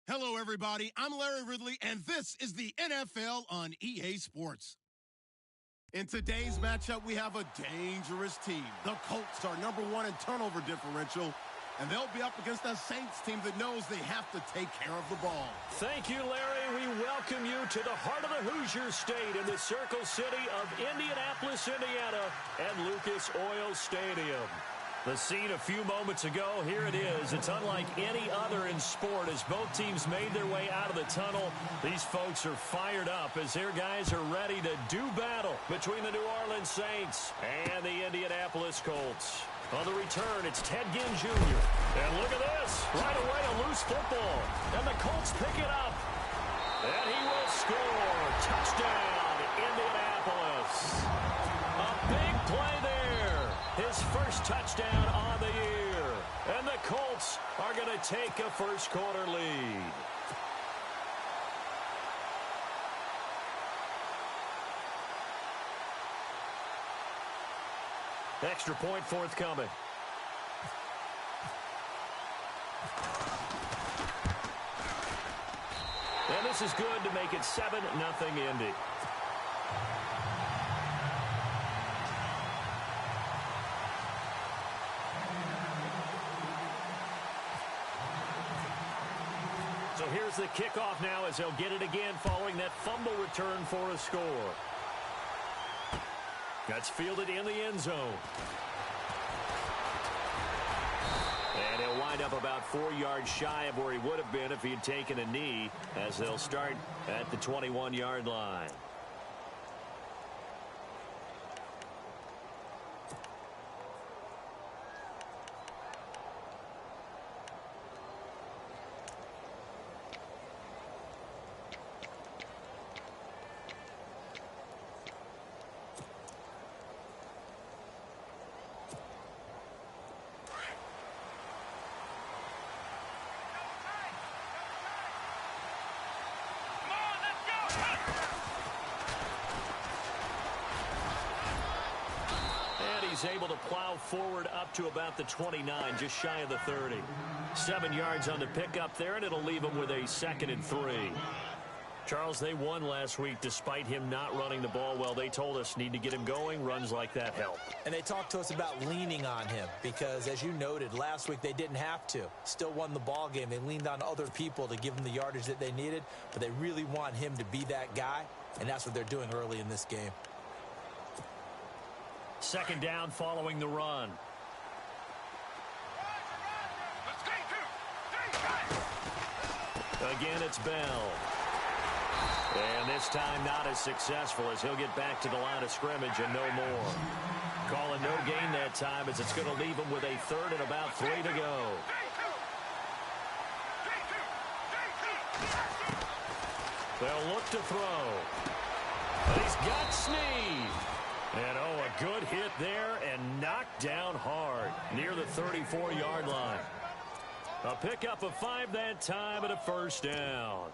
Hello, everybody. I'm Larry Ridley, and this is the NFL on EA Sports. In today's matchup, we have a dangerous team. The Colts are #1 in turnover differential, and they'll be up against a Saints team that knows they have to take care of the ball. Thank you, Larry. We welcome you to the heart of the Hoosier State in the Circle City of Indianapolis, Indiana, at Lucas Oil Stadium. The scene a few moments ago, here it is. It's unlike any other in sport as both teams made their way out of the tunnel. These folks are fired up as their guys are ready to do battle between the New Orleans Saints and the Indianapolis Colts. On the return, it's Ted Ginn Jr. And look at this. Right away, a loose football. And the Colts pick it up. And he will score. Touchdown, Indianapolis. A big play there. His first touchdown on the year. And the Colts are going to take a first-quarter lead. Extra point forthcoming. And this is good to make it 7-0 Indy. So here's the kickoff now as they'll get it again following that fumble return for a score. That's fielded in the end zone. And he'll wind up about 4 yards shy of where he would have been if he had taken a knee, as they'll start at the 21-yard line. He's able to plow forward up to about the 29, just shy of the 30. 7 yards on the pickup there, and it'll leave him with a 2nd and 3. Charles, they won last week despite him not running the ball well. They told us need to get him going. Runs like that help. And they talked to us about leaning on him because, as you noted, last week they didn't have to. Still won the ball game. They leaned on other people to give them the yardage that they needed, but they really want him to be that guy, and that's what they're doing early in this game. 2nd down following the run. Again, it's Bell. And this time not as successful as he'll get back to the line of scrimmage and no more. Calling no gain that time as it's going to leave him with a 3rd and about 3 to go. They'll look to throw. But he's got Snead. And, oh, a good hit there and knocked down hard near the 34-yard line. A pickup of 5 that time and a 1st down.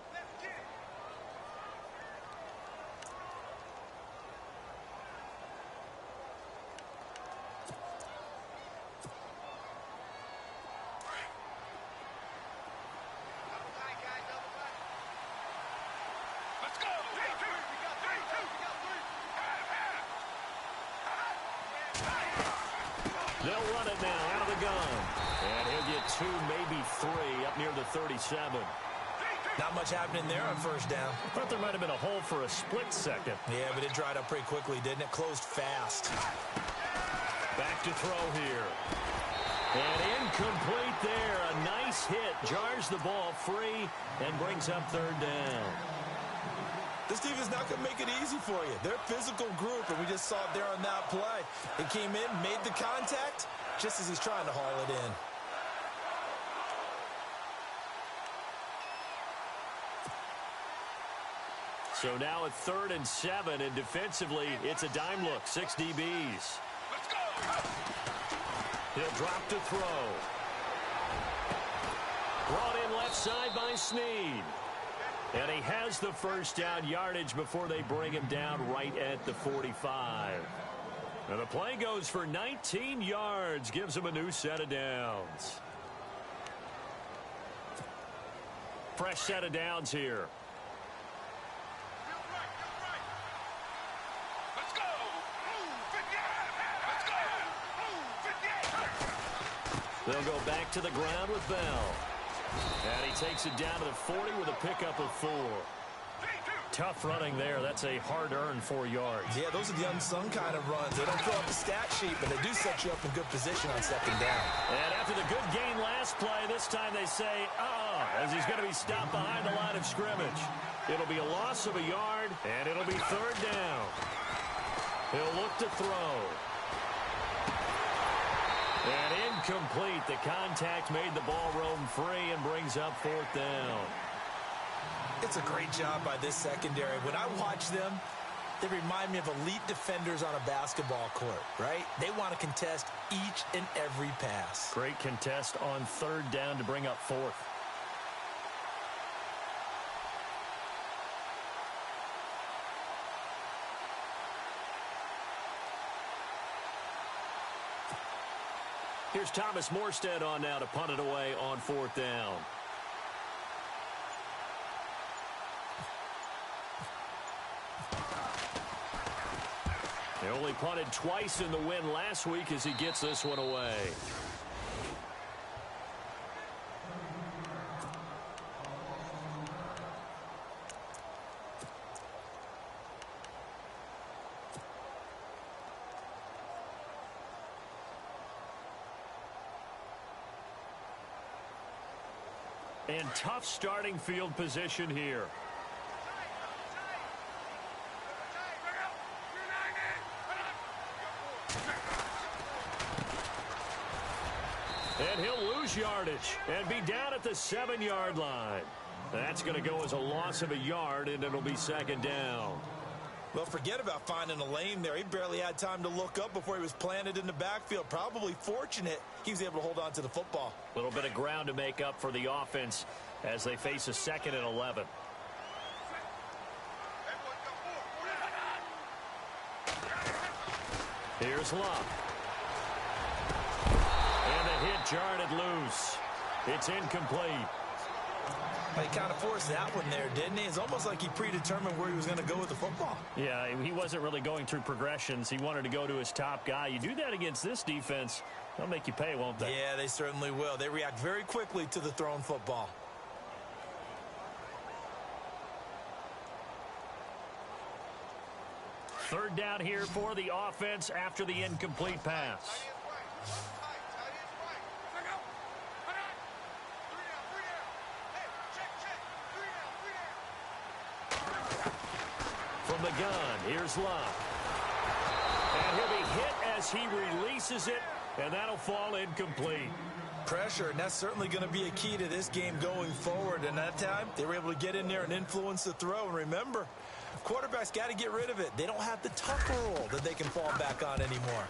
They'll run it now out of the gun. And he'll get 2, maybe 3 up near the 37. Not much happening there on 1st down. I thought there might have been a hole for a split second. Yeah, but it dried up pretty quickly, didn't it? Closed fast. Back to throw here. And incomplete there. A nice hit. Jars the ball free and brings up 3rd down. This team is not going to make it easy for you. They're a physical group, and we just saw it there on that play. It came in, made the contact, just as he's trying to haul it in. So now a 3rd and 7, and defensively, it's a dime look. 6 DBs. Let's go! He'll drop to throw. Brought in left side by Snead. And he has the 1st down yardage before they bring him down right at the 45. And the play goes for 19 yards, gives him a new set of downs. fresh set of downs here. They'll go back to the ground with Bell. And he takes it down to the 40 with a pickup of 4. Tough running there. That's a hard-earned 4 yards. Yeah, those are the unsung kind of runs. They don't fill up the stat sheet, but they do set you up in good position on second down. And after the good gain last play, this time they say, as he's going to be stopped behind the line of scrimmage. It'll be a loss of a yard, and it'll be 3rd down. He'll look to throw. And incomplete. The contact made the ball roam free and brings up 4th down. It's a great job by this secondary. When I watch them, they remind me of elite defenders on a basketball court, right? They want to contest each and every pass. Great contest on 3rd down to bring up 4th. Here's Thomas Morstead on now to punt it away on 4th down. They only punted twice in the win last week as he gets this one away. And tough starting field position here. And he'll lose yardage and be down at the 7-yard line. That's going to go as a loss of a yard, and it'll be 2nd down. Well, forget about finding a lane there. He barely had time to look up before he was planted in the backfield. Probably fortunate he was able to hold on to the football. A little bit of ground to make up for the offense as they face a 2nd and 11. Here's Love. And the hit jarred loose. It's incomplete. He kind of forced that one there, didn't he? It's almost like he predetermined where he was going to go with the football. Yeah, he wasn't really going through progressions. He wanted to go to his top guy. You do that against this defense, they'll make you pay, won't they? Yeah, they certainly will. They react very quickly to the thrown football. Third down here for the offense after the incomplete pass. From the gun, here's Love. And he'll be hit as he releases it, and that'll fall incomplete. Pressure, and that's certainly going to be a key to this game going forward. And that time, they were able to get in there and influence the throw. And remember, quarterbacks got to get rid of it. They don't have the tucker roll that they can fall back on anymore.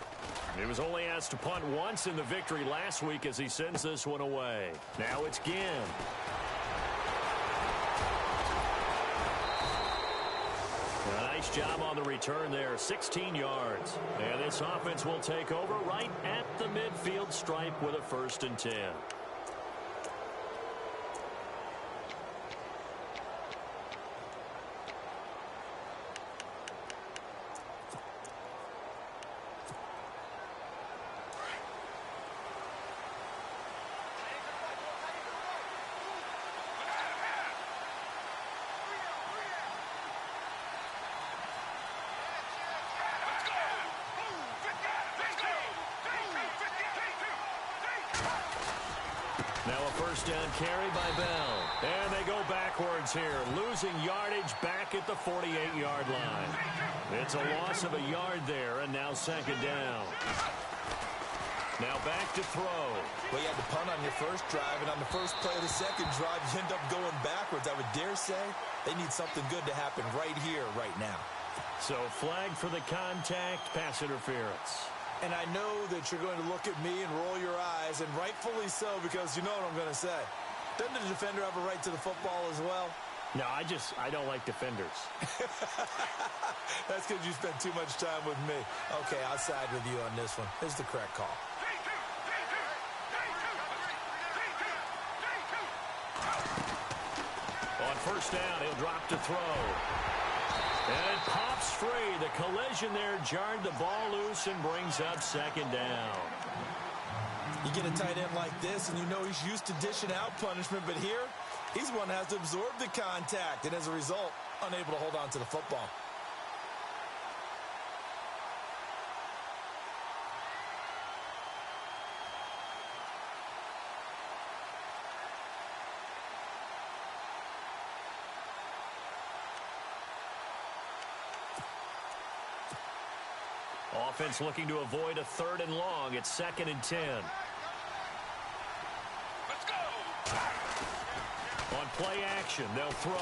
He was only asked to punt once in the victory last week as he sends this one away. Now it's Ginn. A nice job on the return there, 16 yards. And this offense will take over right at the midfield stripe with a 1st and 10. Now a 1st down carry by Bell. And they go backwards here, losing yardage back at the 48-yard line. It's a loss of a yard there, and now 2nd down. Now back to throw. Well, you had to punt on your first drive, and on the first play of the second drive, you end up going backwards. I would dare say they need something good to happen right here, right now. So flag for the contact, pass interference. And I know that you're going to look at me and roll your eyes, and rightfully so, because you know what I'm going to say. Doesn't the defender have a right to the football as well? No, I don't like defenders. That's because you spend too much time with me. Okay, I'll side with you on this one. This is the correct call. first down. He'll drop to throw. And it pops free. The collision there jarred the ball loose and brings up second down. You get a tight end like this, and you know he's used to dishing out punishment, but here, he's one that has to absorb the contact, and as a result, unable to hold on to the football. Offense looking to avoid a 3rd and long. It's 2nd and 10. Let's go! On play action, they'll throw.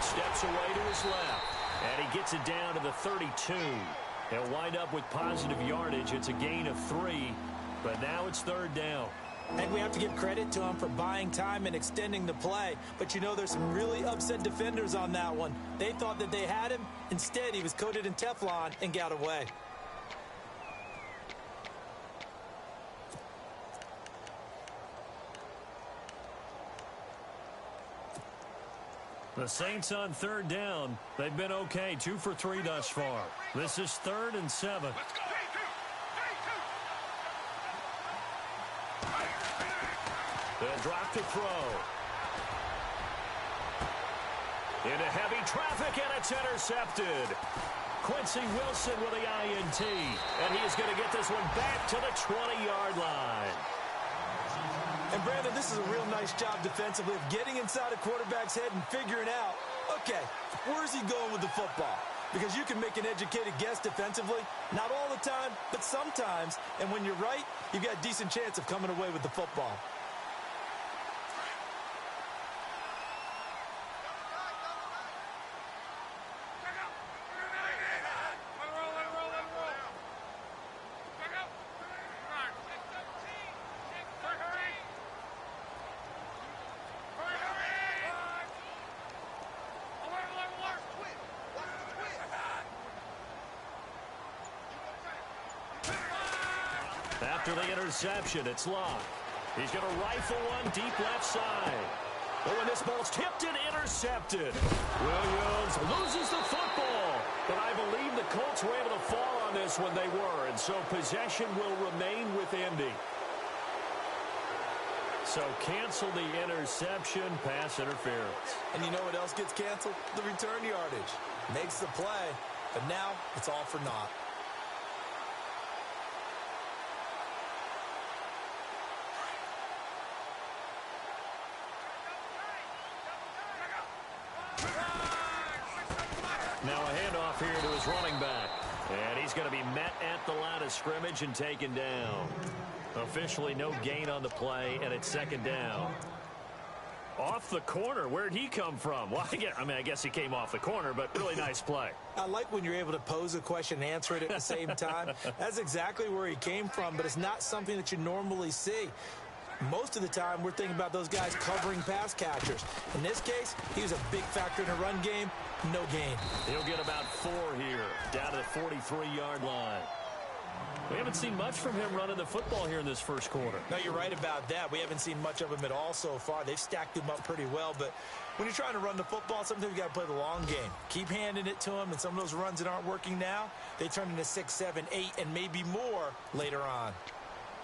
Steps away to his left. And he gets it down to the 32. He'll wind up with positive yardage. It's a gain of 3. But now it's 3rd down. I think we have to give credit to him for buying time and extending the play. But you know, there's some really upset defenders on that one. They thought that they had him. Instead, he was coated in Teflon and got away. The Saints on 3rd down. They've been okay. 2 for 3 thus far. This is 3rd and 7. They'll drop to throw. Into heavy traffic, and it's intercepted. Quincy Wilson with the INT. And he is going to get this one back to the 20-yard line. And, Brandon, this is a real nice job defensively of getting inside a quarterback's head and figuring out, okay, where's he going with the football? Because you can make an educated guess defensively. Not all the time, but sometimes. And when you're right, you've got a decent chance of coming away with the football. After the interception, it's Locke. He's going to rifle one deep left side. Oh, and this ball's tipped and intercepted. Williams loses the football. But I believe the Colts were able to fall on this when they were, and so possession will remain with Indy. So cancel the interception, pass interference. And you know what else gets canceled? The return yardage. Makes the play, but now it's all for naught. Now a handoff here to his running back. And he's going to be met at the line of scrimmage and taken down. Officially no gain on the play, and it's 2nd down. Off the corner. Where'd he come from? Well, I guess he came off the corner, but really nice play. I like when you're able to pose a question and answer it at the same time. That's exactly where he came from, but it's not something that you normally see. Most of the time, we're thinking about those guys covering pass catchers. In this case, he was a big factor in the run game. No gain. He'll get about 4 here, down to the 43-yard line. We haven't seen much from him running the football here in this first quarter. No, you're right about that. We haven't seen much of him at all so far. They've stacked him up pretty well, but when you're trying to run the football, sometimes you got to play the long game. Keep handing it to him, and some of those runs that aren't working now, they turn into 6, 7, 8, and maybe more later on.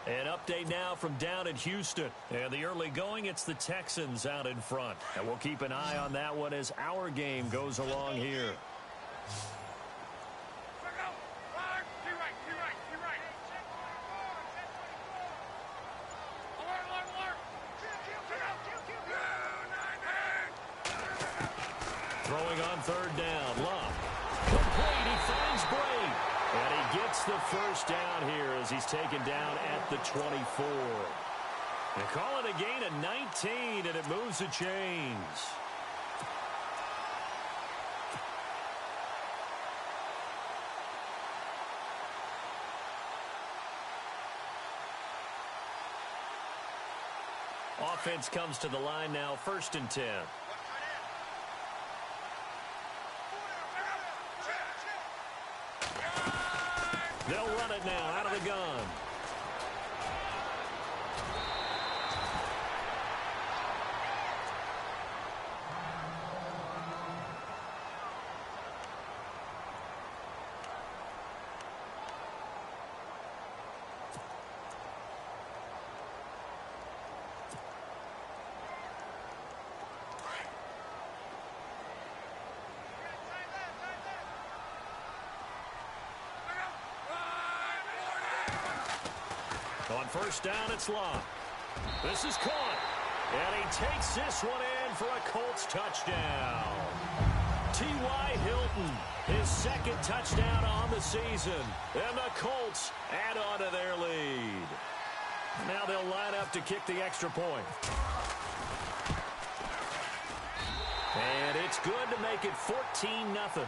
An update now from down in Houston. And the early going, it's the Texans out in front. And we'll keep an eye on that one as our game goes along here. Throwing on 3rd down, Locke. Complete, he finds Bray. And he gets the first down here as he's taken down at the 24. They call it a gain of 19, and it moves the chains. Offense comes to the line now, 1st and 10. They'll run it now out of the gun. first down, it's locked. This is caught. And he takes this one in for a Colts touchdown. T.Y. Hilton, his second touchdown on the season. And the Colts add on to their lead. Now they'll line up to kick the extra point. And it's good to make it 14-0.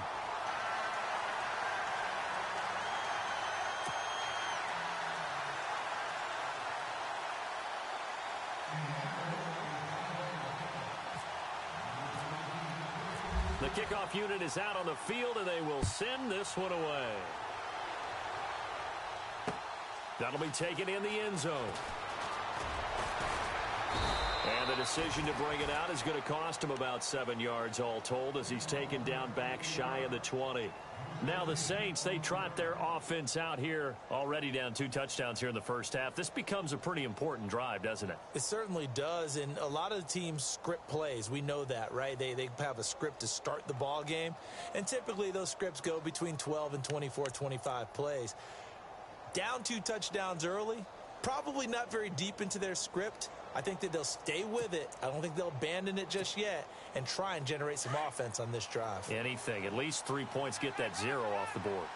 The kickoff unit is out on the field, and they will send this one away. That'll be taken in the end zone. And the decision to bring it out is going to cost him about 7 yards all told as he's taken down back shy of the 20. Now the Saints, they trot their offense out here, already down 2 touchdowns here in the first half. This becomes a pretty important drive, doesn't it? It certainly does, and a lot of the teams script plays. We know that, right? They have a script to start the ball game, and typically those scripts go between 12 and 24, 25 plays. Down 2 touchdowns early, probably not very deep into their script. I think that they'll stay with it. I don't think they'll abandon it just yet and try and generate some offense on this drive. Anything. At least 3 points, get that 0 off the board.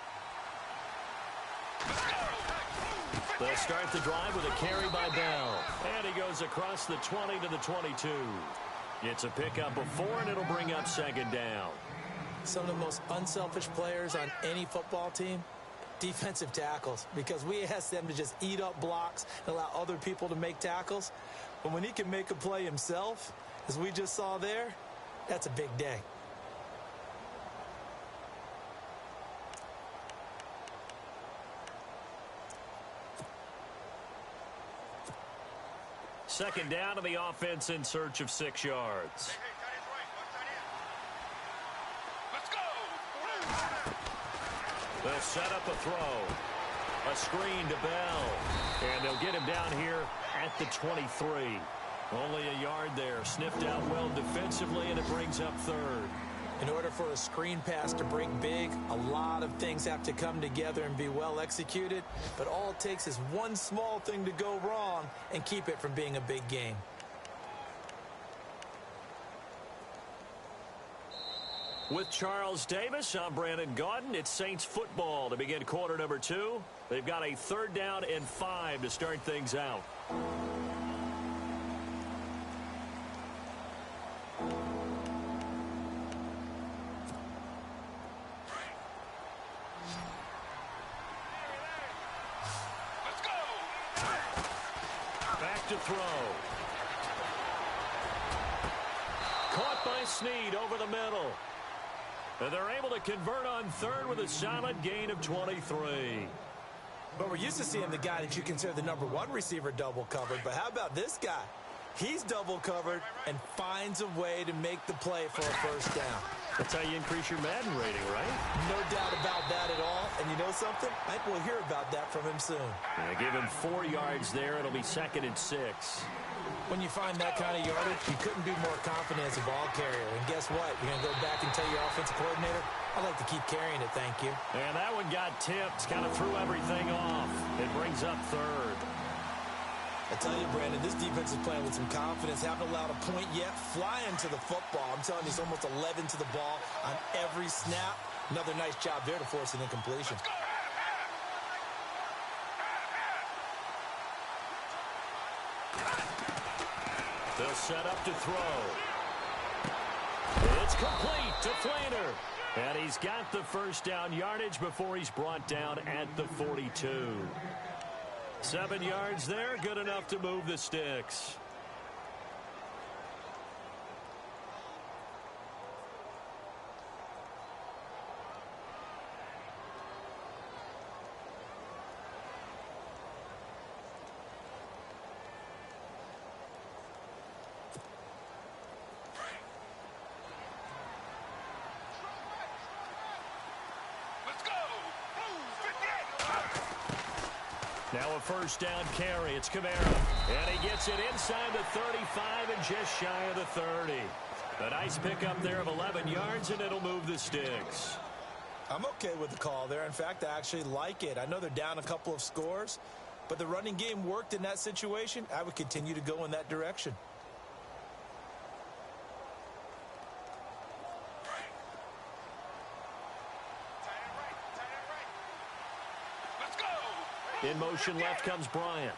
They'll start the drive with a carry by Bell. And he goes across the 20 to the 22. It's a pickup of 4, and it'll bring up second down. Some of the most unselfish players on any football team, defensive tackles, because we ask them to just eat up blocks and allow other people to make tackles. But when he can make a play himself, as we just saw there, that's a big day. Second down to the offense in search of 6 yards. They'll set up a throw. A screen to Bell. And they'll get him down here at the 23. Only a yard there. Sniffed out well defensively, and it brings up 3rd. In order for a screen pass to break big, a lot of things have to come together and be well executed. But all it takes is one small thing to go wrong and keep it from being a big game. With Charles Davis, I'm Brandon Gaudin. It's Saints football to begin quarter number 2. They've got a 3rd down and 5 to start things out. Back to throw. Caught by Snead over the middle. And they're able to convert on 3rd with a solid gain of 23. But we're used to seeing the guy that you consider the number 1 receiver double covered. But how about this guy? He's double covered and finds a way to make the play for a first down. That's how you increase your Madden rating, right? No doubt about that at all. And you know something? I think we'll hear about that from him soon. Give him 4 yards there. It'll be 2nd and 6. When you find that kind of yardage, you couldn't be more confident as a ball carrier. And guess what? You're going to go back and tell your offensive coordinator, I'd like to keep carrying it, thank you. And that one got tipped, kind of threw everything off. It brings up 3rd. I tell you, Brandon, this defense is playing with some confidence. Haven't allowed a point yet. Flying to the football. I'm telling you, it's almost 11 to the ball on every snap. Another nice job there to force an incompletion. They'll set up to throw. It's complete to Flainer. And he's got the first down yardage before he's brought down at the 42. 7 yards there, good enough to move the sticks. Now a first down carry. It's Kamara. And he gets it inside the 35 and just shy of the 30. A nice pickup there of 11 yards, and it'll move the sticks. I'm okay with the call there. In fact, I actually like it. I know they're down a couple of scores, But the running game worked in that situation. I would continue to go in that direction. In motion left comes Bryant.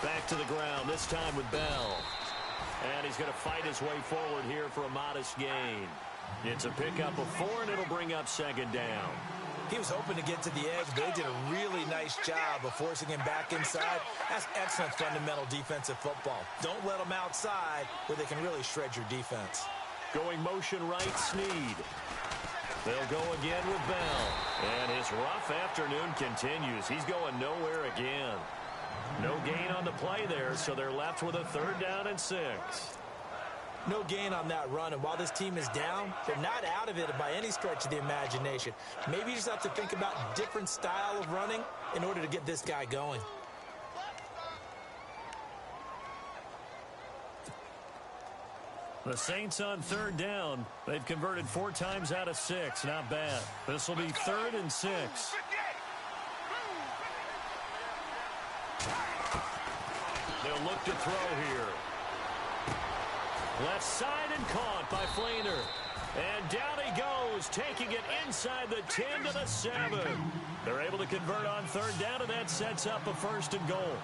Back to the ground, this time with Bell. And he's going to fight his way forward here for a modest gain. It's a pickup of 4, and it'll bring up second down. He was hoping to get to the edge, but they did a really nice job of forcing him back inside. That's excellent fundamental defensive football. Don't let them outside where they can really shred your defense. Going motion right, Snead. They'll go again with Bell. And his rough afternoon continues. He's going nowhere again. No gain on the play there, so they're left with a 3rd down and 6. No gain on that run, and while this team is down, they're not out of it by any stretch of the imagination. Maybe you just have to think about a different style of running in order to get this guy going. The Saints on 3rd down. They've converted 4 times out of 6. Not bad. This will be 3rd and 6. They'll look to throw here. Left side and caught by Flainer. And down he goes, taking it inside the 10 to the 7. They're able to convert on 3rd down, and that sets up a 1st and goal.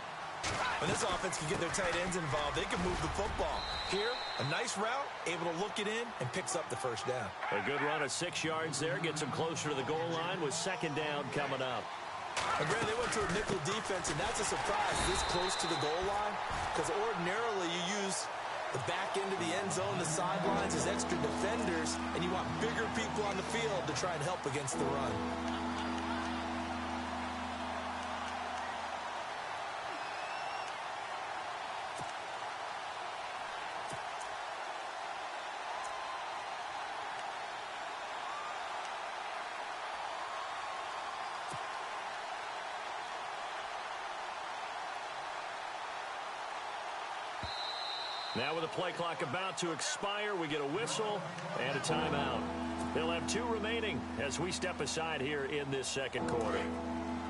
When this offense can get their tight ends involved, they can move the football. Here, a nice route, able to look it in, and picks up the 1st down. A good run of 6 yards there, gets them closer to the goal line with 2nd down coming up. And Brad, they went to a nickel defense, and that's a surprise this close to the goal line, because ordinarily you use the back end of the end zone, the sidelines as extra defenders, and you want bigger people on the field to try and help against the run. Now with the play clock about to expire, we get a whistle and a timeout. They'll have 2 remaining as we step aside here in this 2nd quarter.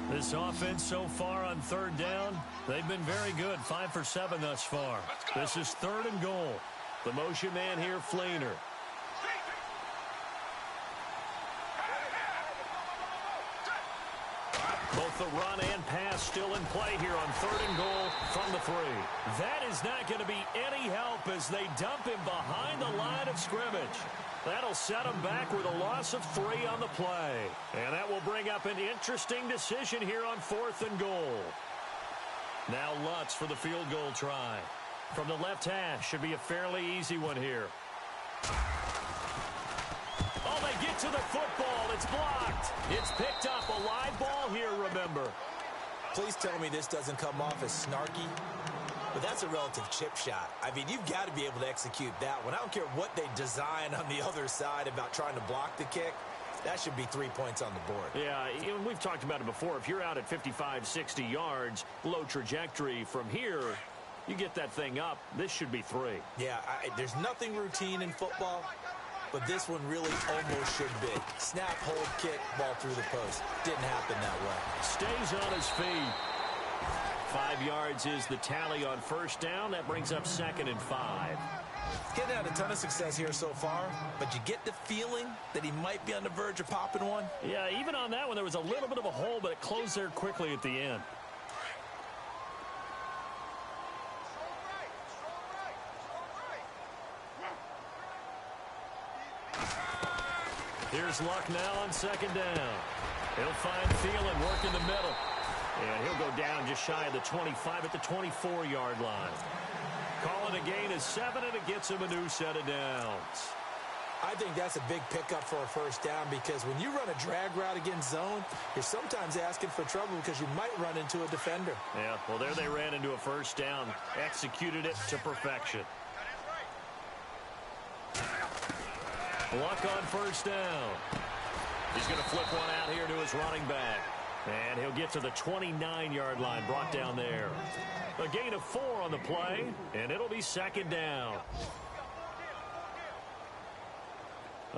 This offense so far on 3rd down, they've been very good, 5 for 7 thus far. This is 3rd and goal. The motion man here, Flainer. Both the run and pass still in play here on 3rd and goal from the 3. That is not going to be any help as they dump him behind the line of scrimmage. That'll set him back with a loss of 3 on the play. And that will bring up an interesting decision here on 4th and goal. Now Lutz for the field goal try. From the left hash, should be a fairly easy one here. Oh, they get to the football. It's blocked. It's picked up. A live ball here, remember. Please tell me this doesn't come off as snarky, but that's a relative chip shot. I mean, you've got to be able to execute that one. I don't care what they design on the other side about trying to block the kick. That should be 3 points on the board. Yeah, we've talked about it before. If you're out at 55, 60 yards, low trajectory from here, you get that thing up. This should be 3. Yeah, there's nothing routine in football, but this one really almost should be. Snap, hold, kick, ball through the post. Didn't happen that way. Stays on his feet. 5 yards is the tally on 1st down. That brings up 2nd and 5. Getting had a ton of success here so far, but you get the feeling that he might be on the verge of popping one. Yeah, even on that one, there was a little bit of a hole, but it closed there quickly at the end. Here's Luck now on 2nd down. He'll find Thielen, work in the middle. And he'll go down just shy of the 25 at the 24-yard line. Calling a gain of 7, and it gets him a new set of downs. I think that's a big pickup for a 1st down because when you run a drag route against zone, you're sometimes asking for trouble because you might run into a defender. Yeah, well, there they ran into a 1st down. Executed it to perfection. Luck on 1st down. He's going to flip one out here to his running back. And he'll get to the 29-yard line, brought down there. A gain of 4 on the play, and it'll be 2nd down.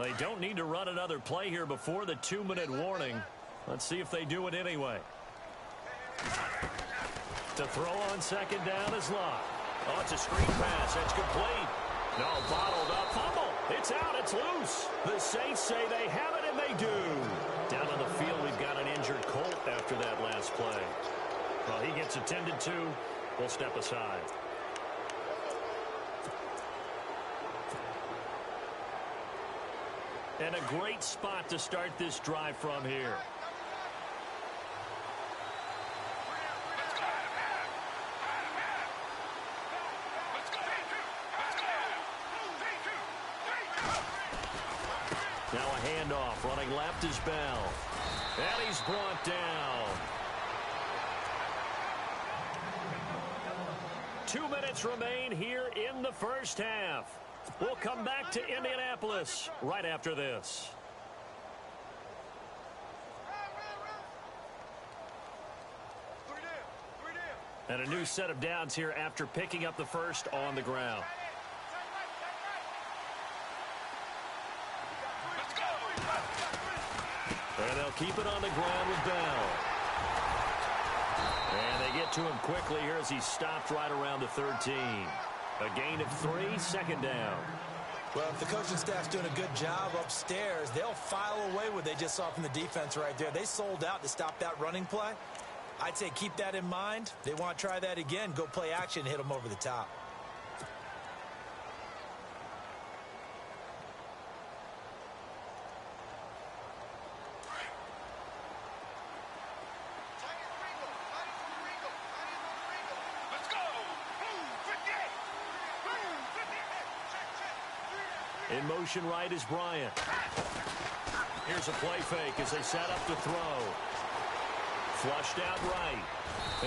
They don't need to run another play here before the 2-minute warning. Let's see if they do it anyway. To throw on second down is Lott. Oh, it's a screen pass. That's complete. No, bottled up. Fumble. It's out. It's loose. The Saints say they have it, and they do. Down on the field, we've got an injured Colt after that last play. Well, he gets attended to. We'll step aside. And a great spot to start this drive from here. Now a handoff. Running left is Bell. And he's brought down. 2 minutes remain here in the first half. We'll come back to Indianapolis right after this. And a new set of downs here after picking up the first on the ground. And they'll keep it on the ground with Bell. And they get to him quickly here as he stopped right around the 13. A gain of 3, second down. Well, if the coaching staff's doing a good job upstairs, they'll file away what they just saw from the defense right there. They sold out to stop that running play. I'd say keep that in mind. They want to try that again. Go play action, hit them over the top. In motion right is Bryant. Here's a play fake as they set up to throw. Flushed out right.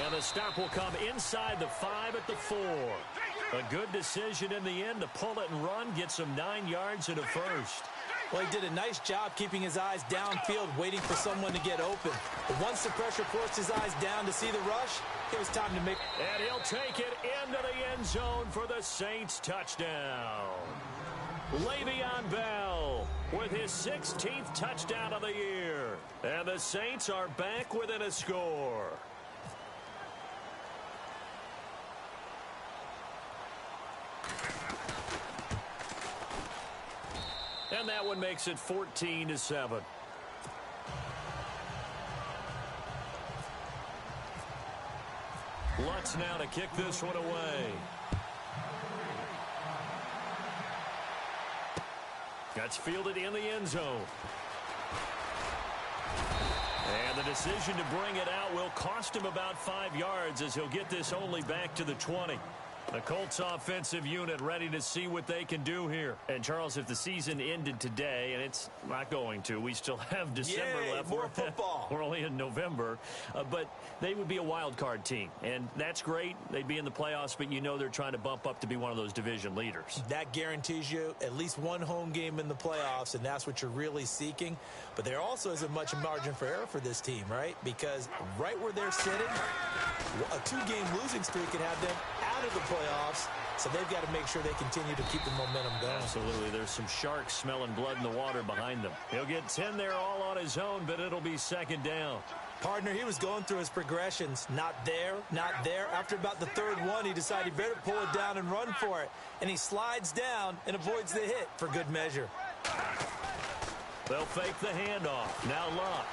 And the stop will come inside the 5 at the 4. A good decision in the end to pull it and run. Gets him 9 yards and a first. Well, he did a nice job keeping his eyes downfield, waiting for someone to get open. But once the pressure forced his eyes down to see the rush, it was time to make... And he'll take it into the end zone for the Saints touchdown. Le'Veon Bell with his 16th touchdown of the year. And the Saints are back within a score. And that one makes it 14-7. Lutz now to kick this one away. That's fielded in the end zone. And the decision to bring it out will cost him about 5 yards as he'll get this only back to the 20. The Colts offensive unit ready to see what they can do here. And, Charles, if the season ended today, and it's not going to, we still have December left. More football. We're only in November. But they would be a wild card team. And that's great. They'd be in the playoffs, but you know they're trying to bump up to be one of those division leaders. That guarantees you at least one home game in the playoffs, and that's what you're really seeking. But there also isn't much margin for error for this team, right? Because right where they're sitting, a 2-game losing streak could have them out of the playoffs, so they've got to make sure they continue to keep the momentum going. Absolutely. There's some sharks smelling blood in the water behind them. He'll get 10 there all on his own, but it'll be second down. Partner, he was going through his progressions. Not there, not there. After about the third one, he decided he better pull it down and run for it. And he slides down and avoids the hit for good measure. They'll fake the handoff. Now Lott.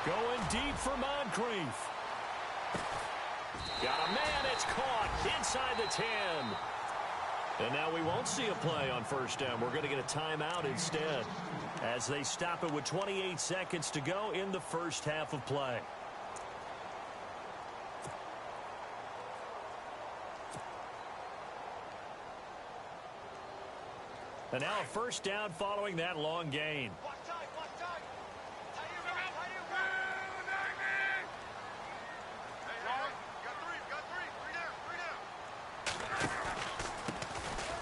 Going deep for Moncrief. Got a man, it's caught inside the 10. And now we won't see a play on first down. We're going to get a timeout instead as they stop it with 28 seconds to go in the first half of play. And now a first down following that long gain.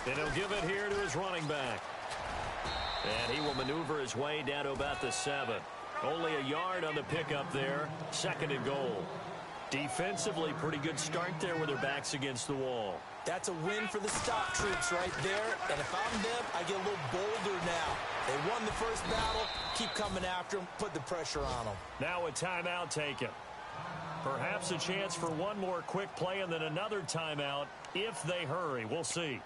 And he'll give it here to his running back. And he will maneuver his way down to about the 7. Only a yard on the pickup there. Second and goal. Defensively, pretty good start there with their backs against the wall. That's a win for the stop troops right there. And if I'm them, I get a little bolder now. They won the first battle. Keep coming after them. Put the pressure on them. Now a timeout taken. Perhaps a chance for one more quick play and then another timeout if they hurry. We'll see.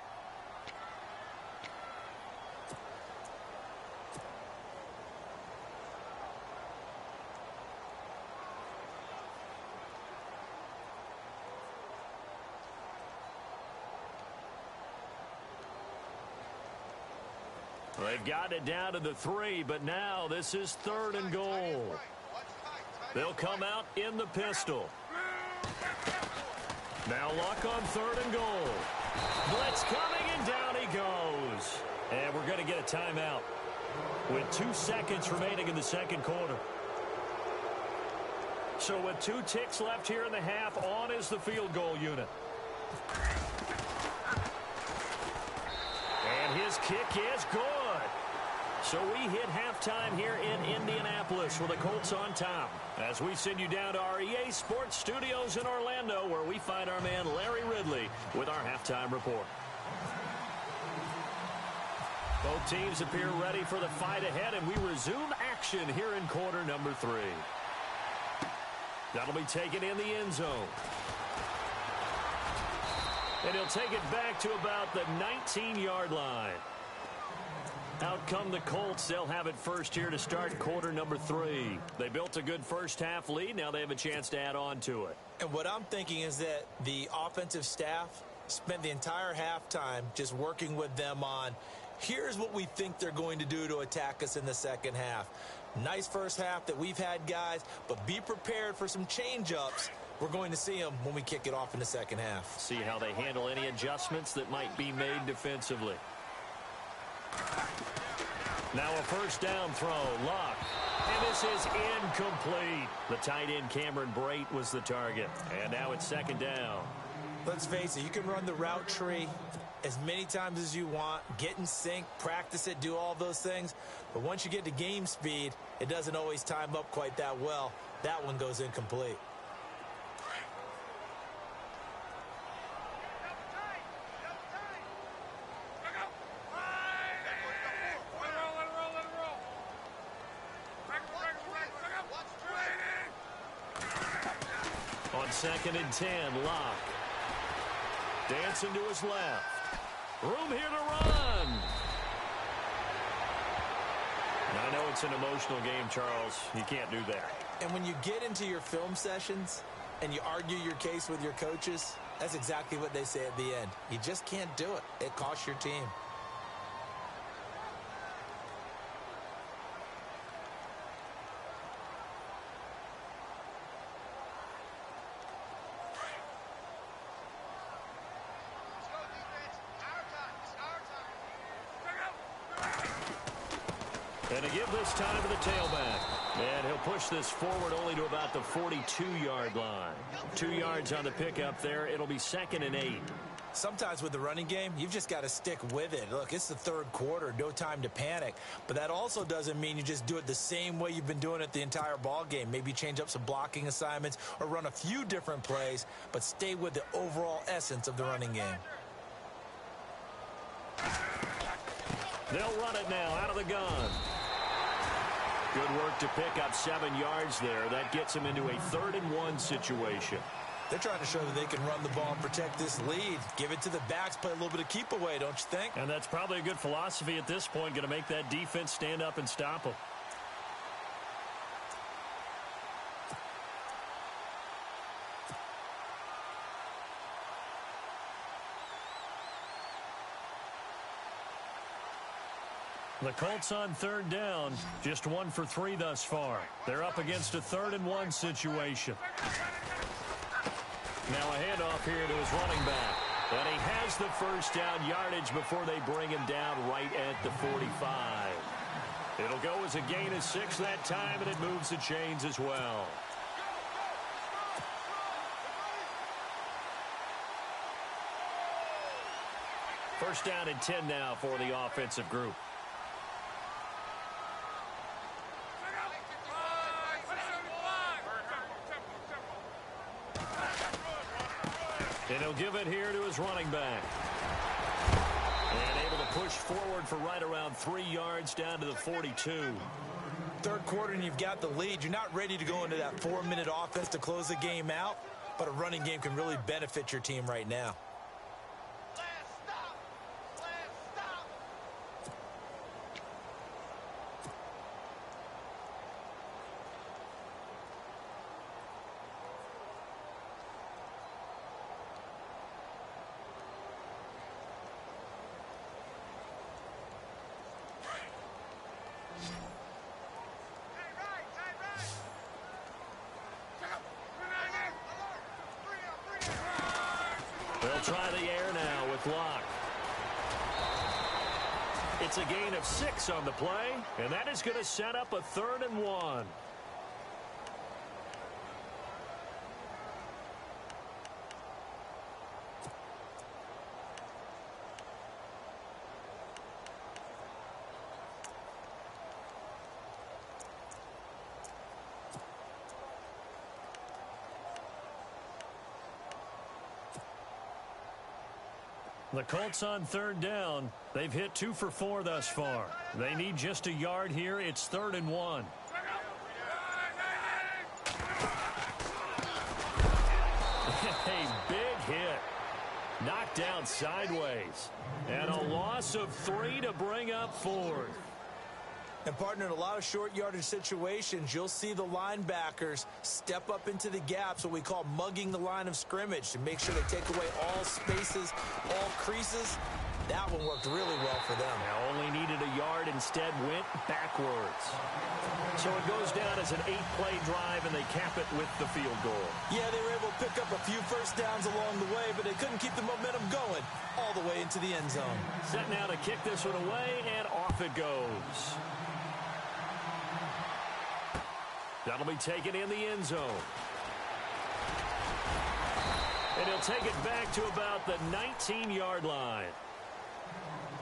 They've got it down to the 3, but now this is 3rd and goal. They'll come out in the pistol. Now Luck on 3rd and goal. Blitz coming, and down he goes. And we're going to get a timeout with 2 seconds remaining in the second quarter. So with 2 ticks left here in the half, on is the field goal unit. And his kick is good. So we hit halftime here in Indianapolis with the Colts on top. As we send you down to our EA Sports Studios in Orlando, where we find our man Larry Ridley with our halftime report. Both teams appear ready for the fight ahead, and we resume action here in quarter number 3. That'll be taken in the end zone. And he'll take it back to about the 19-yard line. Out come the Colts. They'll have it first here to start quarter number 3. They built a good first-half lead. Now they have a chance to add on to it. And what I'm thinking is that the offensive staff spent the entire halftime just working with them on, here's what we think they're going to do to attack us in the second half. Nice first half that we've had, guys, but be prepared for some change-ups. We're going to see them when we kick it off in the second half. See how they handle any adjustments that might be made defensively. Now a first down throw. Luck. And this is incomplete. The tight end Cameron Brate was the target. And now it's second down. Let's face it, you can run the route tree as many times as you want, get in sync, practice it, do all those things. But once you get to game speed, it doesn't always time up quite that well. That one goes incomplete. On 2nd and 10, Locke. Dancing to his left. Room here to run. I know it's an emotional game, Charles. You can't do that. And when you get into your film sessions and you argue your case with your coaches, that's exactly what they say at the end. You just can't do it. It costs your team. And to give this time to the tailback. And he'll push this forward only to about the 42-yard line. 2 yards on the pickup there. It'll be 2nd and 8. Sometimes with the running game, you've just got to stick with it. Look, it's the third quarter, no time to panic. But that also doesn't mean you just do it the same way you've been doing it the entire ball game. Maybe change up some blocking assignments or run a few different plays, but stay with the overall essence of the running game. They'll run it now out of the gun. Good work to pick up 7 yards there. That gets them into a 3rd and 1 situation. They're trying to show that they can run the ball and protect this lead. Give it to the backs, play a little bit of keep away, don't you think? And that's probably a good philosophy at this point, going to make that defense stand up and stop them. The Colts on 3rd down, just 1 for 3 thus far. They're up against a 3rd and 1 situation. Now a handoff here to his running back. And he has the first down yardage before they bring him down right at the 45. It'll go as a gain of 6 that time, and it moves the chains as well. First down and 10 now for the offensive group. And he'll give it here to his running back. And able to push forward for right around 3 yards down to the 42. third quarter and you've got the lead. You're not ready to go into that 4-minute offense to close the game out, but a running game can really benefit your team right now. They'll try the air now with Locke. It's a gain of 6 on the play, and that is going to set up a 3rd and 1. The Colts on 3rd down. They've hit 2 for 4 thus far. They need just a yard here. It's 3rd and 1. A big hit. Knocked down sideways. And a loss of 3 to bring up 4th. And, partner, in a lot of short yardage situations, you'll see the linebackers step up into the gaps, what we call mugging the line of scrimmage, to make sure they take away all spaces, all creases. That one worked really well for them. Now only needed a yard, instead went backwards. So it goes down as an 8-play drive, and they cap it with the field goal. Yeah, they were able to pick up a few first downs along the way, but they couldn't keep the momentum going all the way into the end zone. Set now to kick this one away, and off it goes. That'll be taken in the end zone. And he'll take it back to about the 19-yard line.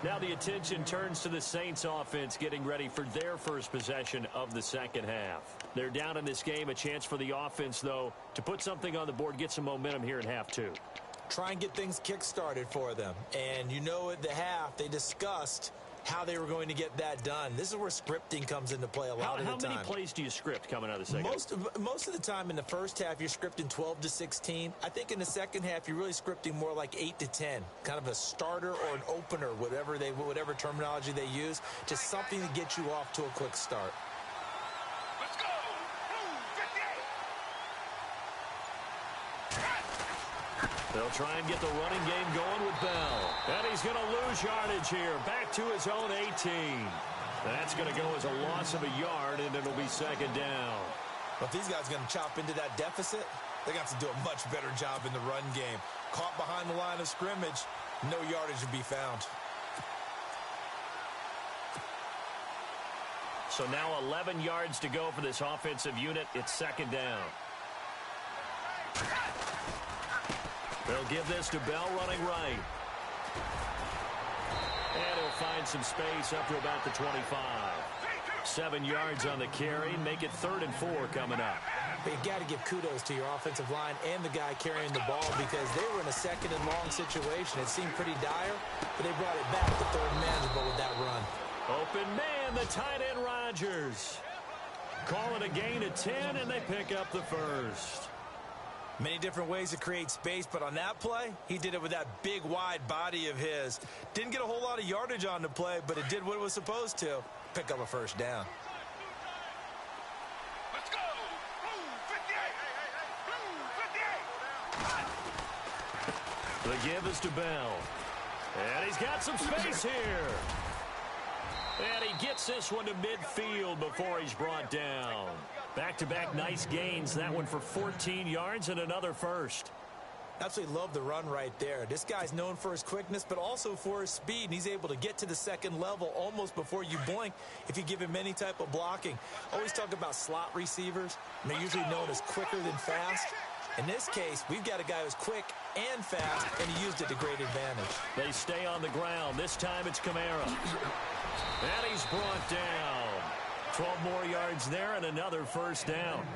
Now the attention turns to the Saints offense getting ready for their first possession of the second half. They're down in this game. A chance for the offense, though, to put something on the board, get some momentum here in half 2. Try and get things kick-started for them. And you know at the half they discussed how they were going to get that done. This is where scripting comes into play a lot of the time. How many plays do you script coming out of the second? Most of the time in the first half, you're scripting 12 to 16. I think in the second half, you're really scripting more like 8 to 10. Kind of a starter or an opener, whatever terminology they use. Just something to get you off to a quick start. Let's go! Blue 58! They'll try and get the running game going with Bell. And he's going to lose yardage here. Back to his own 18. That's going to go as a loss of a yard, and it'll be second down. Well, if these guys are going to chop into that deficit, they got to do a much better job in the run game. Caught behind the line of scrimmage, no yardage to be found. So now 11 yards to go for this offensive unit. It's second down. They'll give this to Bell running right. And he'll find some space up to about the 25. 7 yards on the carry. Make it 3rd and 4 coming up. But you got to give kudos to your offensive line and the guy carrying the ball, because they were in a second and long situation. It seemed pretty dire, but they brought it back to third manageable with that run. Open man, the tight end Rodgers. Call it a gain of 10, and they pick up the first. Many different ways to create space, but on that play, he did it with that big, wide body of his. Didn't get a whole lot of yardage on the play, but it did what it was supposed to. Pick up a first down. Let's go! Blue 58! Blue 58! The give is to Bell. And he's got some space here. And he gets this one to midfield before he's brought down. Back-to-back nice gains. That one for 14 yards and another first. Absolutely love the run right there. This guy's known for his quickness, but also for his speed. And he's able to get to the second level almost before you blink if you give him any type of blocking. Always talk about slot receivers, and they're usually known as quicker than fast. In this case, we've got a guy who's quick and fast, and he used it to great advantage. They stay on the ground. This time it's Kamara. And he's brought down. 12 more yards there and another first down.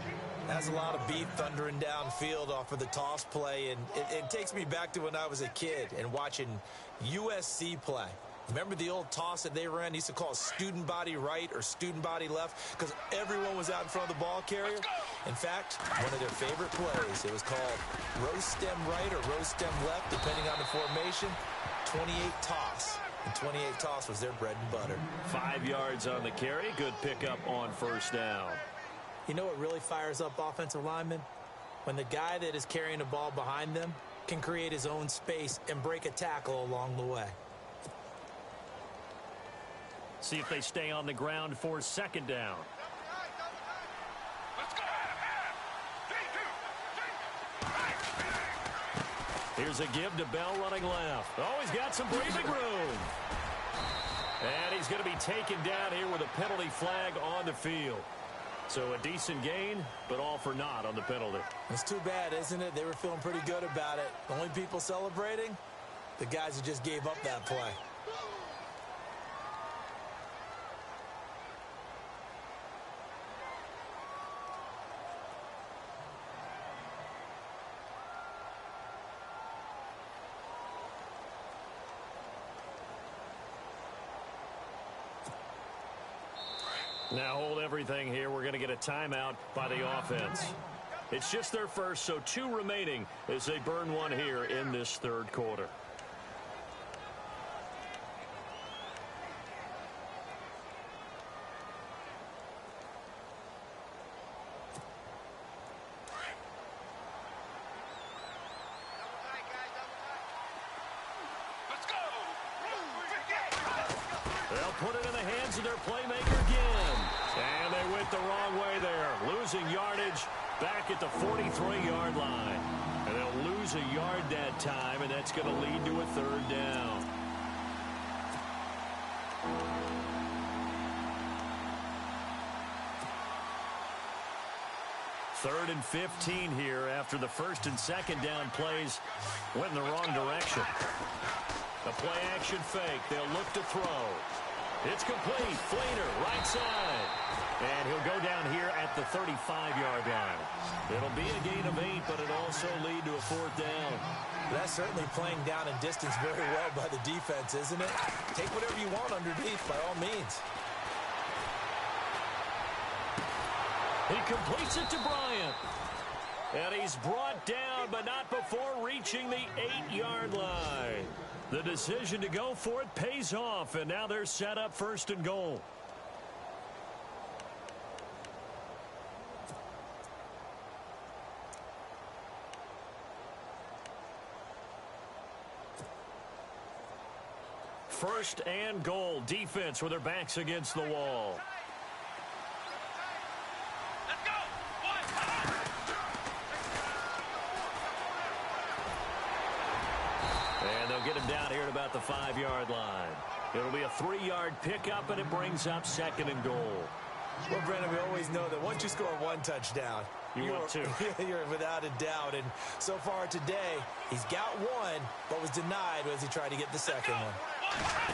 That's a lot of beef thundering downfield off of the toss play, and it takes me back to when I was a kid and watching USC play. Remember the old toss that they ran? They used to call it student body right or student body left because everyone was out in front of the ball carrier. In fact, one of their favorite plays, it was called roast stem right or roast stem left, depending on the formation, 28 toss. And 28 toss was their bread and butter. 5 yards on the carry. Good pickup on first down. You know what really fires up offensive linemen? When the guy that is carrying the ball behind them can create his own space and break a tackle along the way. See if they stay on the ground for second down. Let's go. Here's a give to Bell running left. Oh, he's got some breathing room. And he's going to be taken down here with a penalty flag on the field. So a decent gain, but all for naught on the penalty. It's too bad, isn't it? They were feeling pretty good about it. The only people celebrating, the guys who just gave up that play. Now hold everything here. We're going to get a timeout by the offense. It's just their first, so 2 remaining as they burn one here in this third quarter. Let's go. They'll put it in the hands of their playmaker again. And they went the wrong way there, losing yardage back at the 43-yard line. And they'll lose a yard that time, and that's going to lead to a third down. Third and 15 here after the first and second down plays went in the wrong direction. A play-action fake. They'll look to throw. It's complete. Flater, right side. And he'll go down here at the 35-yard line. It'll be a gain of 8, but it'll also lead to a fourth down. That's certainly playing down in distance very well by the defense, isn't it? Take whatever you want underneath, by all means. He completes it to Bryant. And he's brought down, but not before reaching the 8-yard line. The decision to go for it pays off, and now they're set up first and goal. First and goal. Defense with their backs against the wall. Let's go. And they'll get him down here at about the 5-yard line. It'll be a 3-yard pickup, and it brings up second and goal. Well, Brandon, we always know that once you score 1 touchdown, You want 2. You're without a doubt. And so far today, he's got 1, but was denied as he tried to get the second one.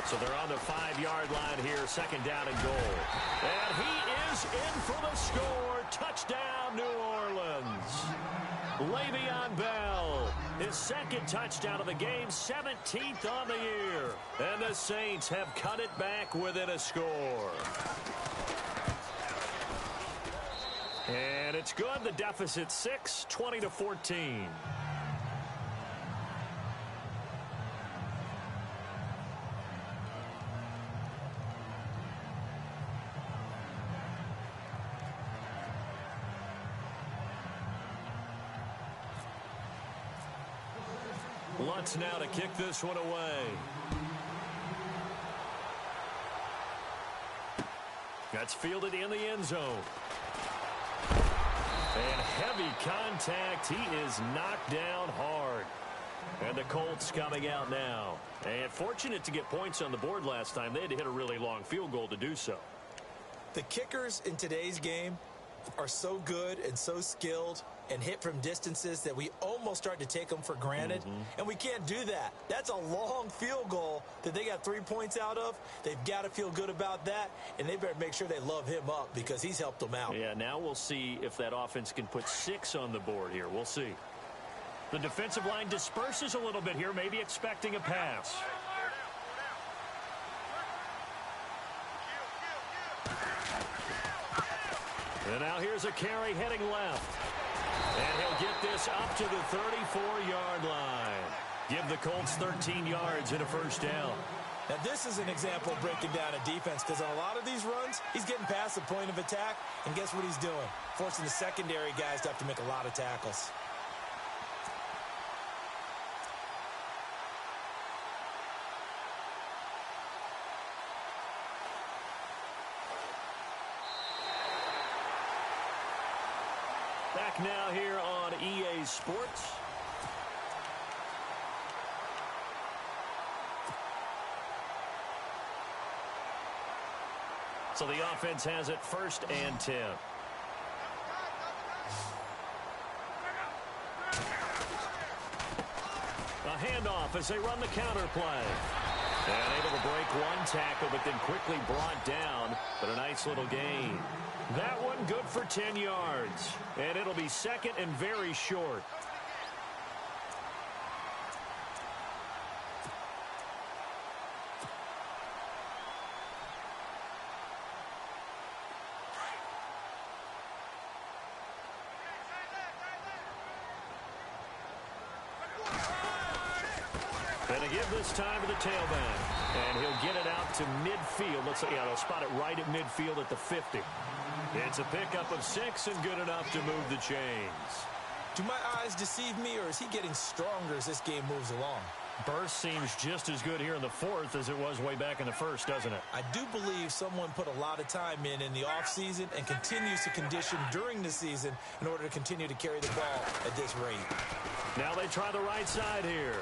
So they're on the 5-yard line here, second down and goal. And he is in for the score. Touchdown, New Orleans. Le'Veon Bell, his second touchdown of the game, 17th on the year. And the Saints have cut it back within a score. And it's good. The deficit 6, 20-14. Lutz now to kick this one away. That's fielded in the end zone. And heavy contact. He is knocked down hard. And the Colts coming out now. And fortunate to get points on the board last time. They had to hit a really long field goal to do so. The kickers in today's game are so good and so skilled and hit from distances that we almost start to take them for granted. And we can't do that. That's a long field goal that they got 3 points out of. They've got to feel good about that, and they better make sure they love him up because he's helped them out. Yeah, now we'll see if that offense can put 6 on the board here. We'll see. The defensive line disperses a little bit here, maybe expecting a pass. And now here's a carry heading left. And he'll get this up to the 34-yard line. Give the Colts 13 yards and a first down. Now, this is an example of breaking down a defense, because on a lot of these runs, he's getting past the point of attack, and guess what he's doing? Forcing the secondary guys to have to make a lot of tackles. Back now here on EA Sports. So the offense has it 1st and 10. A handoff as they run the counter play. And able to break one tackle, but then quickly brought down. But a nice little gain. That one good for 10 yards. And it'll be 2nd and very short. And to give this time to the tailback. And he'll get it out to midfield. They'll spot it right at midfield at the 50. It's a pickup of 6 and good enough to move the chains. Do my eyes deceive me, or is he getting stronger as this game moves along? Burst seems just as good here in the 4th as it was way back in the 1st, doesn't it? I do believe someone put a lot of time in the offseason and continues to condition during the season in order to continue to carry the ball at this rate. Now they try the right side here.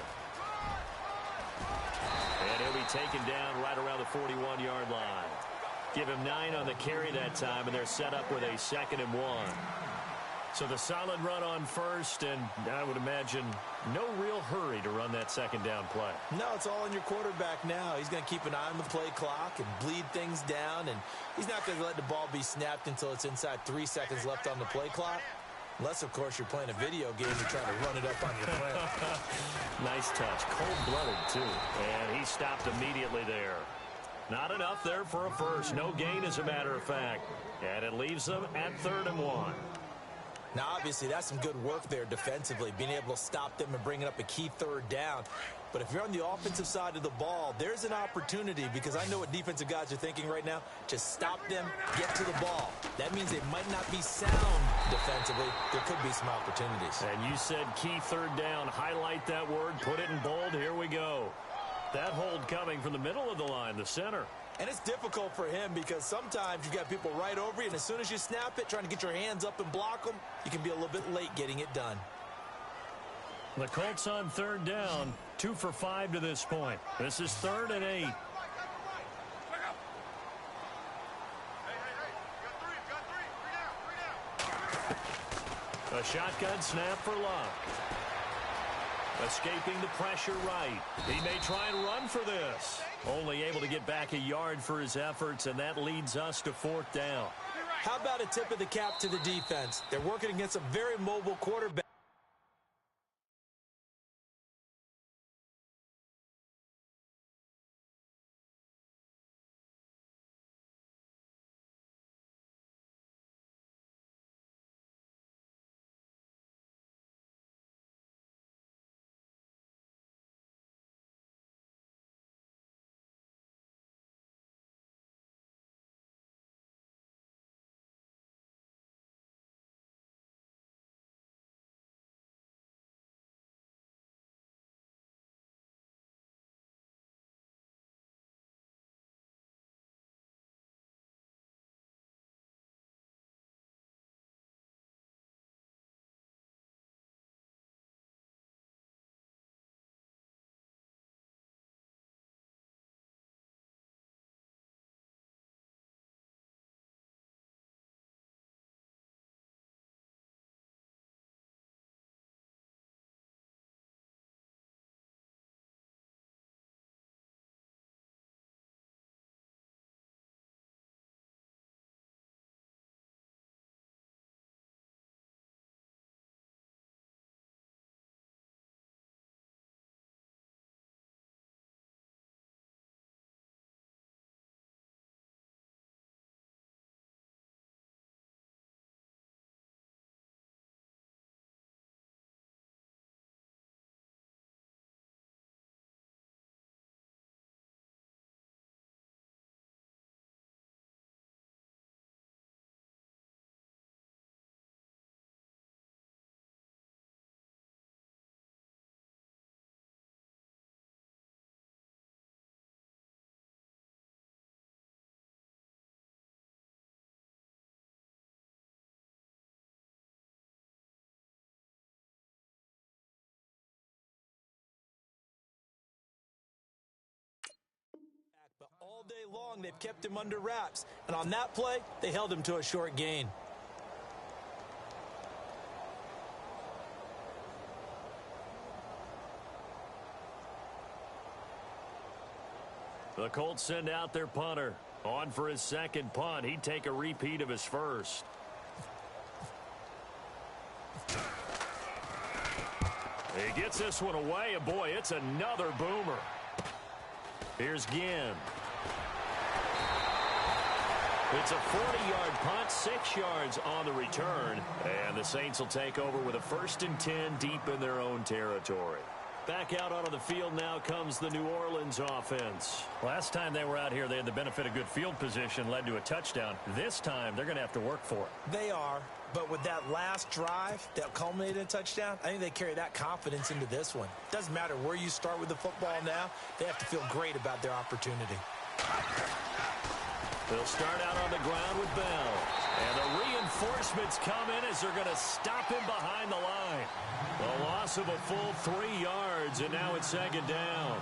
And he'll be taken down right around the 41-yard line. Give him 9 on the carry that time, and they're set up with a 2nd and 1. So the solid run on 1st, and I would imagine no real hurry to run that 2nd down play. No, it's all on your quarterback now. He's going to keep an eye on the play clock and bleed things down, and he's not going to let the ball be snapped until it's inside 3 seconds left on the play clock. Unless, of course, you're playing a video game and trying to run it up on your friend. Nice touch. Cold-blooded, too. And he stopped immediately there. Not enough there for a first. No gain, as a matter of fact. And it leaves them at 3rd and 1. Now, obviously, that's some good work there defensively, being able to stop them and bringing up a key 3rd down. But if you're on the offensive side of the ball, there's an opportunity, because I know what defensive guys are thinking right now. Just stop them, get to the ball. That means they might not be sound defensively. There could be some opportunities. And you said key 3rd down. Highlight that word. Put it in bold. Here we go. That hold coming from the middle of the line, the center. And it's difficult for him because sometimes you got people right over you, and as soon as you snap it, trying to get your hands up and block them, you can be a little bit late getting it done. The Colts on 3rd down, 2 for 5 to this point. This is 3rd and 8. A shotgun snap for Luck. Escaping the pressure right. He may try and run for this. Only able to get back a yard for his efforts, and that leads us to 4th down. How about a tip of the cap to the defense? They're working against a very mobile quarterback. All day long, they've kept him under wraps. And on that play, they held him to a short gain. The Colts send out their punter. On for his second punt. He'd take a repeat of his first. He gets this one away, and boy, it's another boomer. Here's Ginn. It's a 40-yard punt, 6 yards on the return, and the Saints will take over with a 1st and 10 deep in their own territory. Back out onto the field now comes the New Orleans offense. Last time they were out here, they had the benefit of good field position, led to a touchdown. This time, they're going to have to work for it. They are, but with that last drive that culminated in a touchdown, I think they carry that confidence into this one. Doesn't matter where you start with the football now, they have to feel great about their opportunity. They'll start out on the ground with Bell. And the reinforcements come in as they're going to stop him behind the line. A loss of a full 3 yards, and now it's 2nd down.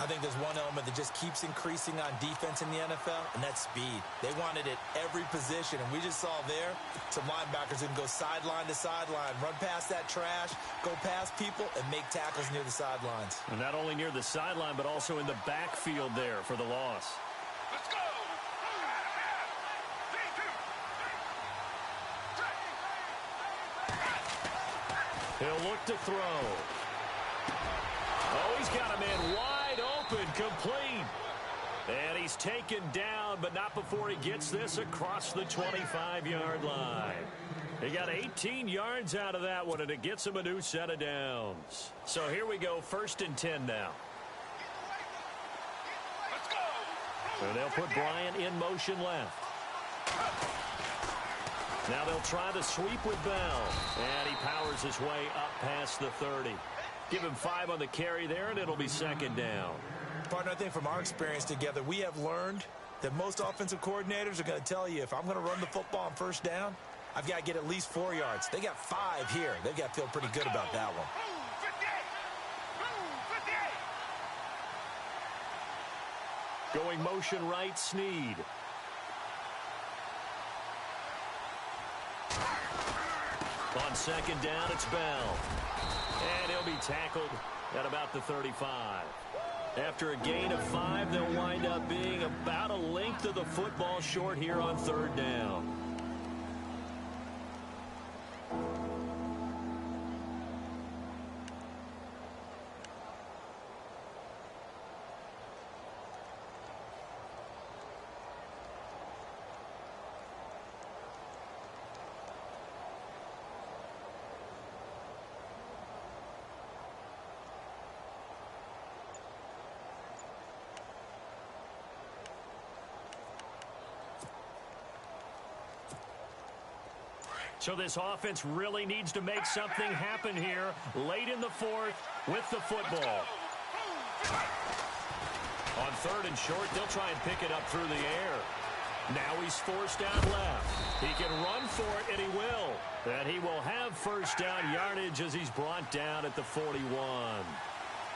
I think there's one element that just keeps increasing on defense in the NFL, and that's speed. They want it at every position, and we just saw there some linebackers who can go sideline to sideline, run past that trash, go past people, and make tackles near the sidelines. And not only near the sideline, but also in the backfield there for the loss. Let's go. He'll look to throw. Oh, he's got a man wide open, complete. And he's taken down, but not before he gets this across the 25-yard line. He got 18 yards out of that one, and it gets him a new set of downs. So here we go, 1st and 10 now. Let's go. And they'll put Bryant in motion left. Now they'll try the sweep with Bell. And he powers his way up past the 30. Give him 5 on the carry there, and it'll be 2nd down. Partner, I think from our experience together, we have learned that most offensive coordinators are going to tell you, if I'm going to run the football on 1st down, I've got to get at least 4 yards. They got 5 here. They've got to feel pretty good about that one. Going motion right, Snead. On 2nd down, it's Bell. And he'll be tackled at about the 35. After a gain of 5, they'll wind up being about a length of the football short here on 3rd down. So this offense really needs to make something happen here late in the 4th with the football. On 3rd and short, they'll try and pick it up through the air. Now he's forced out left. He can run for it, and he will. And he will have 1st down yardage as he's brought down at the 41.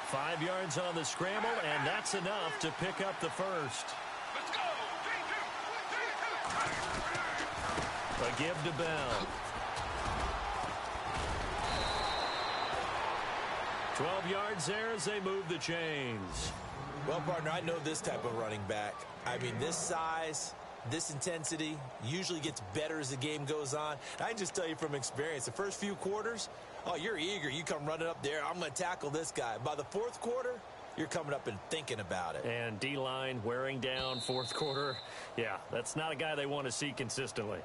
5 yards on the scramble, and that's enough to pick up the 1st. Let's go. A give to Bell. 12 yards there as they move the chains. Well, partner, I know this type of running back. I mean, this size, this intensity usually gets better as the game goes on. And I can just tell you from experience, the first few quarters, oh, you're eager. You come running up there, I'm going to tackle this guy. By the 4th quarter, you're coming up and thinking about it. And D-line wearing down 4th quarter. Yeah, that's not a guy they want to see consistently.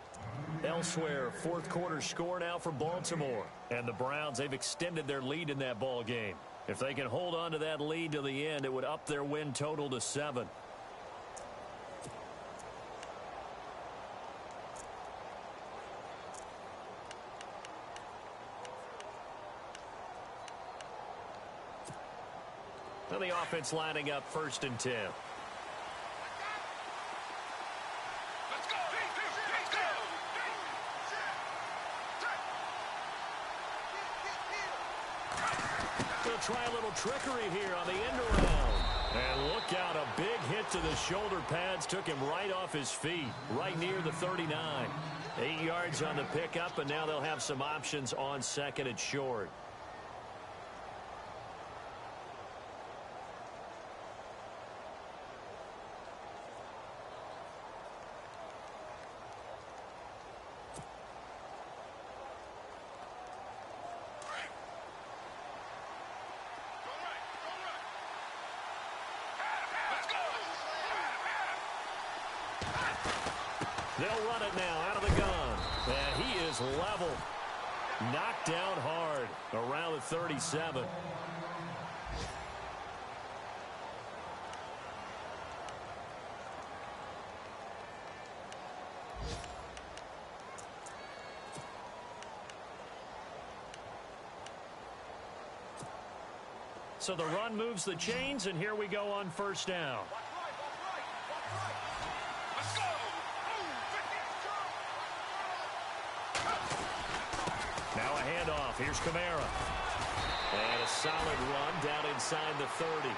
Elsewhere, 4th quarter score now for Baltimore. And the Browns, they've extended their lead in that ball game. If they can hold on to that lead to the end, it would up their win total to 7. And the offense lining up 1st and 10. Let's go. Let's go. They'll try a little trickery here on the end around. And look out, a big hit to the shoulder pads. Took him right off his feet, right near the 39. 8 yards on the pickup, and now they'll have some options on second and short. They'll run it now out of the gun. And he is level. Knocked down hard around the 37. So the run moves the chains, and here we go on first down. Now a handoff. Here's Kamara. And a solid run down inside the 30.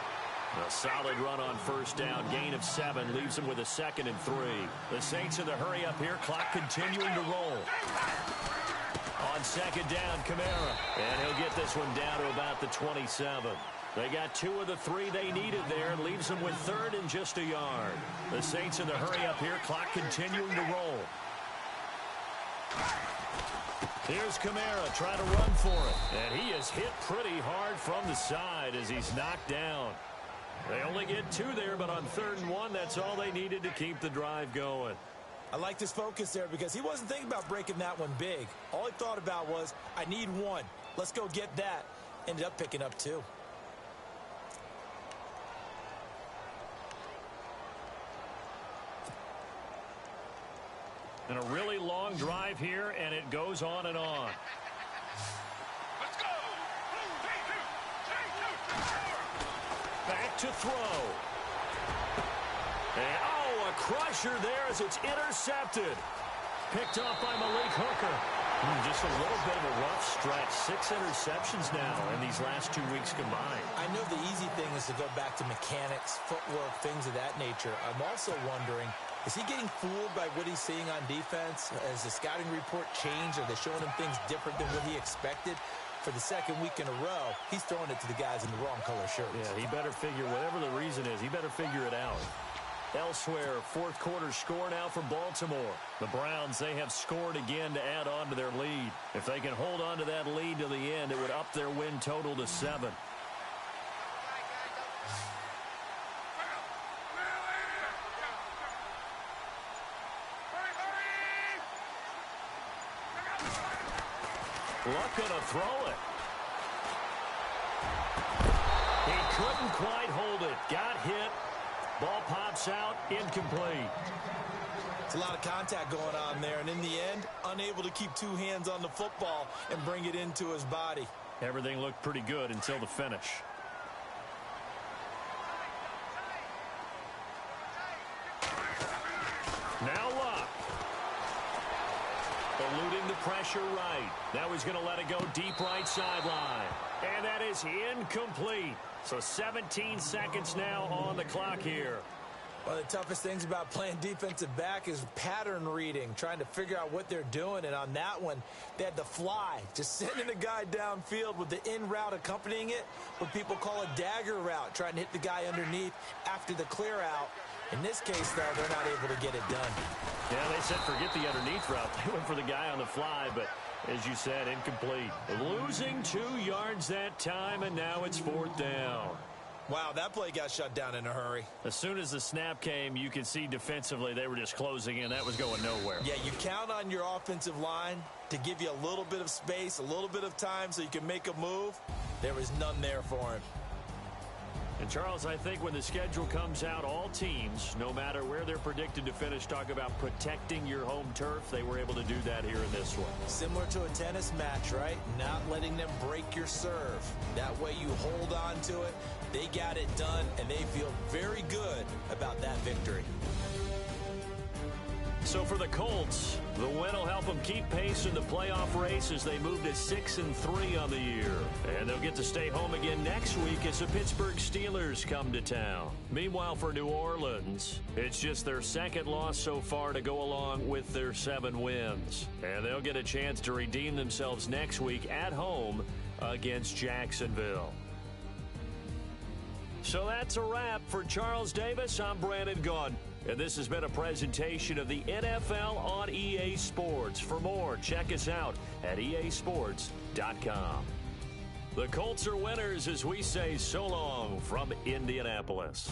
A solid run on first down. Gain of 7. Leaves him with a 2nd and 3. The Saints in the hurry up here. Clock continuing to roll. On second down, Kamara. And he'll get this one down to about the 27. They got 2 of the 3 they needed there. Leaves them with 3rd and just a yard. The Saints in the hurry up here. Clock continuing to roll. Here's Kamara trying to run for it. And he is hit pretty hard from the side as he's knocked down. They only get 2 there, but on 3rd and 1, that's all they needed to keep the drive going. I liked his focus there because he wasn't thinking about breaking that one big. All he thought about was, I need 1. Let's go get that. Ended up picking up 2. And a really long drive here, and it goes on and on. Let's go. Back to throw. And, a crusher there as it's intercepted. Picked off by Malik Hooker. Just a little bit of a rough stretch. 6 interceptions now in these last 2 weeks combined. I know the easy thing is to go back to mechanics, footwork, things of that nature. I'm also wondering, is he getting fooled by what he's seeing on defense? Has the scouting report changed? Are they showing him things different than what he expected? For the 2nd week in a row, he's throwing it to the guys in the wrong color shirts. Yeah, he better figure, whatever the reason is, he better figure it out. Elsewhere, 4th quarter score now for Baltimore. The Browns, they have scored again to add on to their lead. If they can hold on to that lead to the end, it would up their win total to 7. Looking to throw it. He couldn't quite hold it. Got hit. Ball pops out, incomplete. It's a lot of contact going on there, and in the end, unable to keep 2 hands on the football and bring it into his body. Everything looked pretty good until the finish. Now Luck. Eluding the pressure right. Now he's going to let it go deep right sideline. And that is incomplete. So 17 seconds now on the clock here. One of the toughest things about playing defensive back is pattern reading, trying to figure out what they're doing. And on that one, they had to fly, just sending a guy downfield with the in route accompanying it, what people call a dagger route, trying to hit the guy underneath after the clear out. In this case, though, they're not able to get it done. Yeah, they said forget the underneath route. They went for the guy on the fly, but as you said, incomplete. Losing 2 yards that time, and now it's 4th down. Wow, that play got shut down in a hurry. As soon as the snap came, you could see defensively they were just closing in. That was going nowhere. Yeah, you count on your offensive line to give you a little bit of space, a little bit of time so you can make a move. There was none there for him. And, Charles, I think when the schedule comes out, all teams, no matter where they're predicted to finish, talk about protecting your home turf. They were able to do that here in this one. Similar to a tennis match, right? Not letting them break your serve. That way you hold on to it. They got it done, and they feel very good about that victory. So for the Colts, the win will help them keep pace in the playoff race as they move to 6-3 on the year. And they'll get to stay home again next week as the Pittsburgh Steelers come to town. Meanwhile, for New Orleans, it's just their second loss so far to go along with their 7 wins. And they'll get a chance to redeem themselves next week at home against Jacksonville. So that's a wrap. For Charles Davis, I'm Brandon Gaudin. And this has been a presentation of the NFL on EA Sports. For more, check us out at easports.com. The Colts are winners as we say so long from Indianapolis.